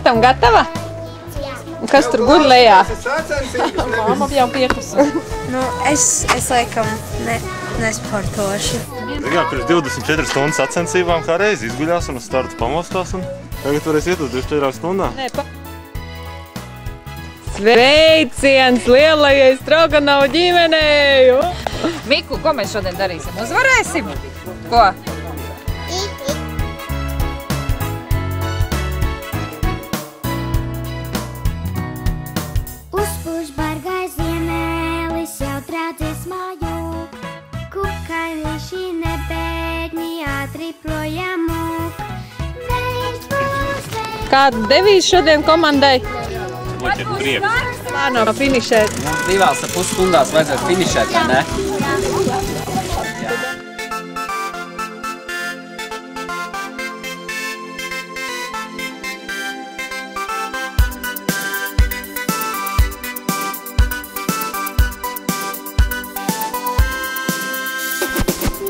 startam gatava? Un kas tur guļ lejā? Māma jau piekusa. Nu, es laikam nesportošu. Jā, pirms 24 stundas sacensībām kā reizi izguļās un uz startu pamostās un tagad varēs iet uz 24 stundām. Sveiciens lielajai Stroganovu ģimenei! Miku, ko mēs šodien darīsim? Uzvarēsim? Ko? Uzpūš bargais ziemelis, jau trācies māju, kukaļiši nebēgņi ātri projām mūk. Kāda devīze šodien komandai? Loķiet prieks. Plāno finišēt. 2,5 stundās vajadzētu finišēt, vai ne?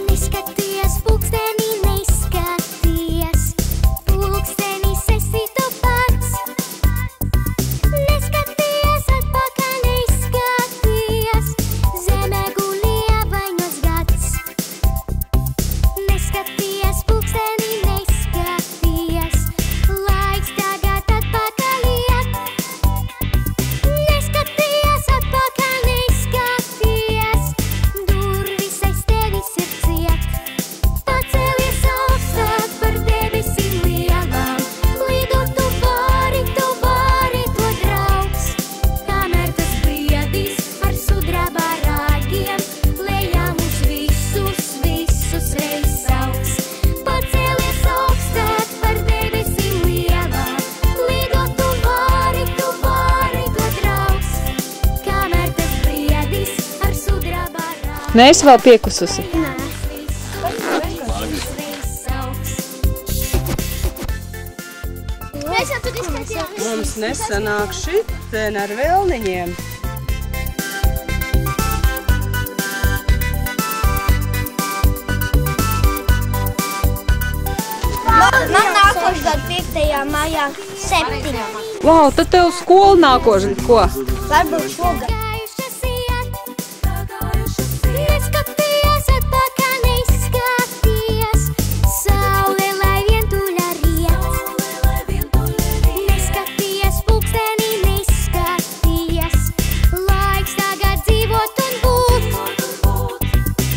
Neskaties pulksteni, neskaties, pulkstenis esi tu pats. Neskaties atpakaļ, neskaties, zeme gulīja vainos gads. Neskaties pulksteni, neskaties, laiks tagad atpakaļ iet. Neskaties atpakaļ, neskaties, durvis aiz tevis ir ciet. Pacelies augstāk par debesīm lielām, lidot tu vari to draugs. Kamēr tas briedis ar sudraba rāgiem lejā mūs visus reiz sauks. Pacelies augstāk par debesīm lielām, lidot tu vari to draugs. Kamēr tas briedis ar sudraba rāgiem Nē, es vēl piekususi. Mēs jau tur izskatījāmies. Mums nesanāk šitien ar vilniņiem. Man nākošgad 5. maijā 7. Wow, tad tev skola nākošais, ko? Varbūt šogad. Neskaties atpakaļ, neskaties, saule lai vientuļa riet. Neskaties pulksteni, neskaties, laiks tagad dzīvot un būt.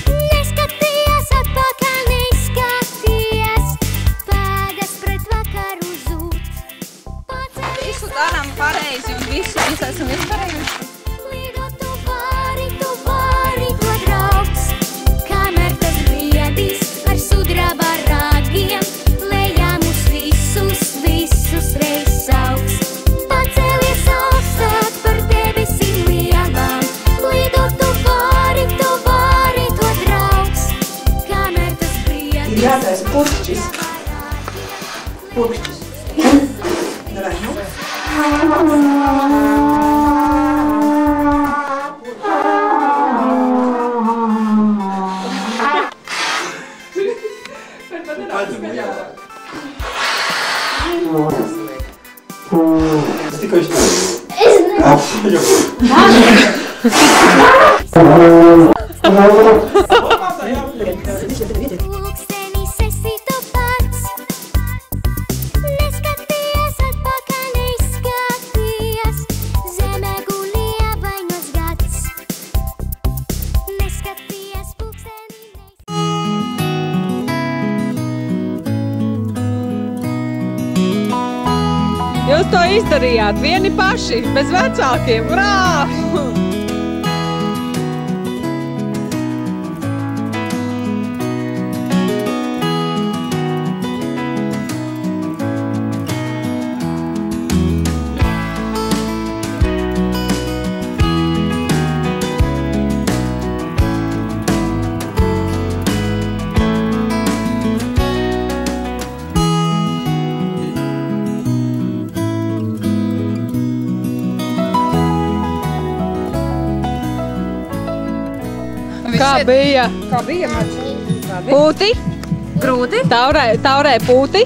Neskaties atpakaļ, neskaties, pēdas pret vakaru zūt. Visu darām pareizi un visu esam izdarījuši. Lidot tu vari to draugs. Kamēr tas briedis ar sudraba rāgiem lejā mūs visus reiz sauks. Pacelies augstāk par debesīm lielām, lidot tu vari to draugs. Kamēr tas briedis Jātais purkšķis. Purkšķis. Davai, nu. Tikai pulkstenis esi tu pats. Neskaties atpakaļ, neskaties, zeme gulīja vainos gads. Neskaties pulksteni, Jūs to izdarījāt vieni paši, bez vecākiem. Urā! Kā bija? Kā bija, Maģi? Pūti? Grūti? Taurē pūti?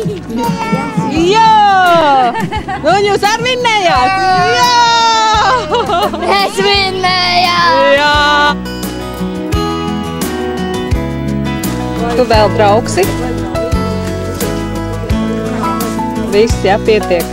Jā! Nu, un jūs arī vinnējāt? Jā! Mēs vinnējām! Jā! Tu vēl brauksi? Viss, jā, pietiek.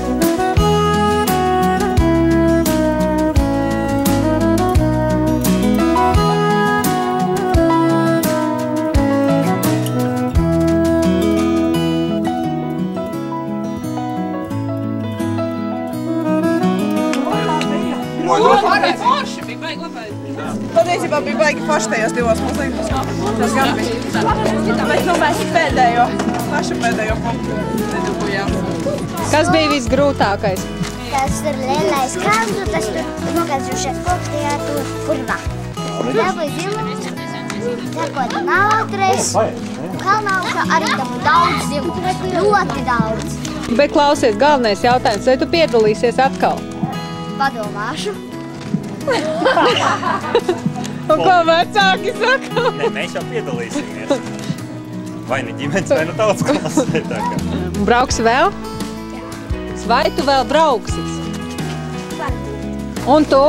Patiesībā bija baigi forši tajos divos mūzikas. Tas gan bija. Bet nu mēs pašu pēdējo punktu nedabūjām. Kas bija visgrūtākais? Tas tur lielais krāns, un tas tur nokāpjušies kopstajā tur purvā. Dabūja zilums, tekot nautrais, kalnauka arī tam daudz zilums, ļoti daudz. Bet klausies, galvenais jautājums, vai tu piedalīsies atkal? Padomāšu. Un ko vecāki saka? Nē, mēs jau piedalīsimies. Vai ne ģimenes, vai nu tautas klasē. Brauksi vēl? Vai tu vēl brauksi? Un tu?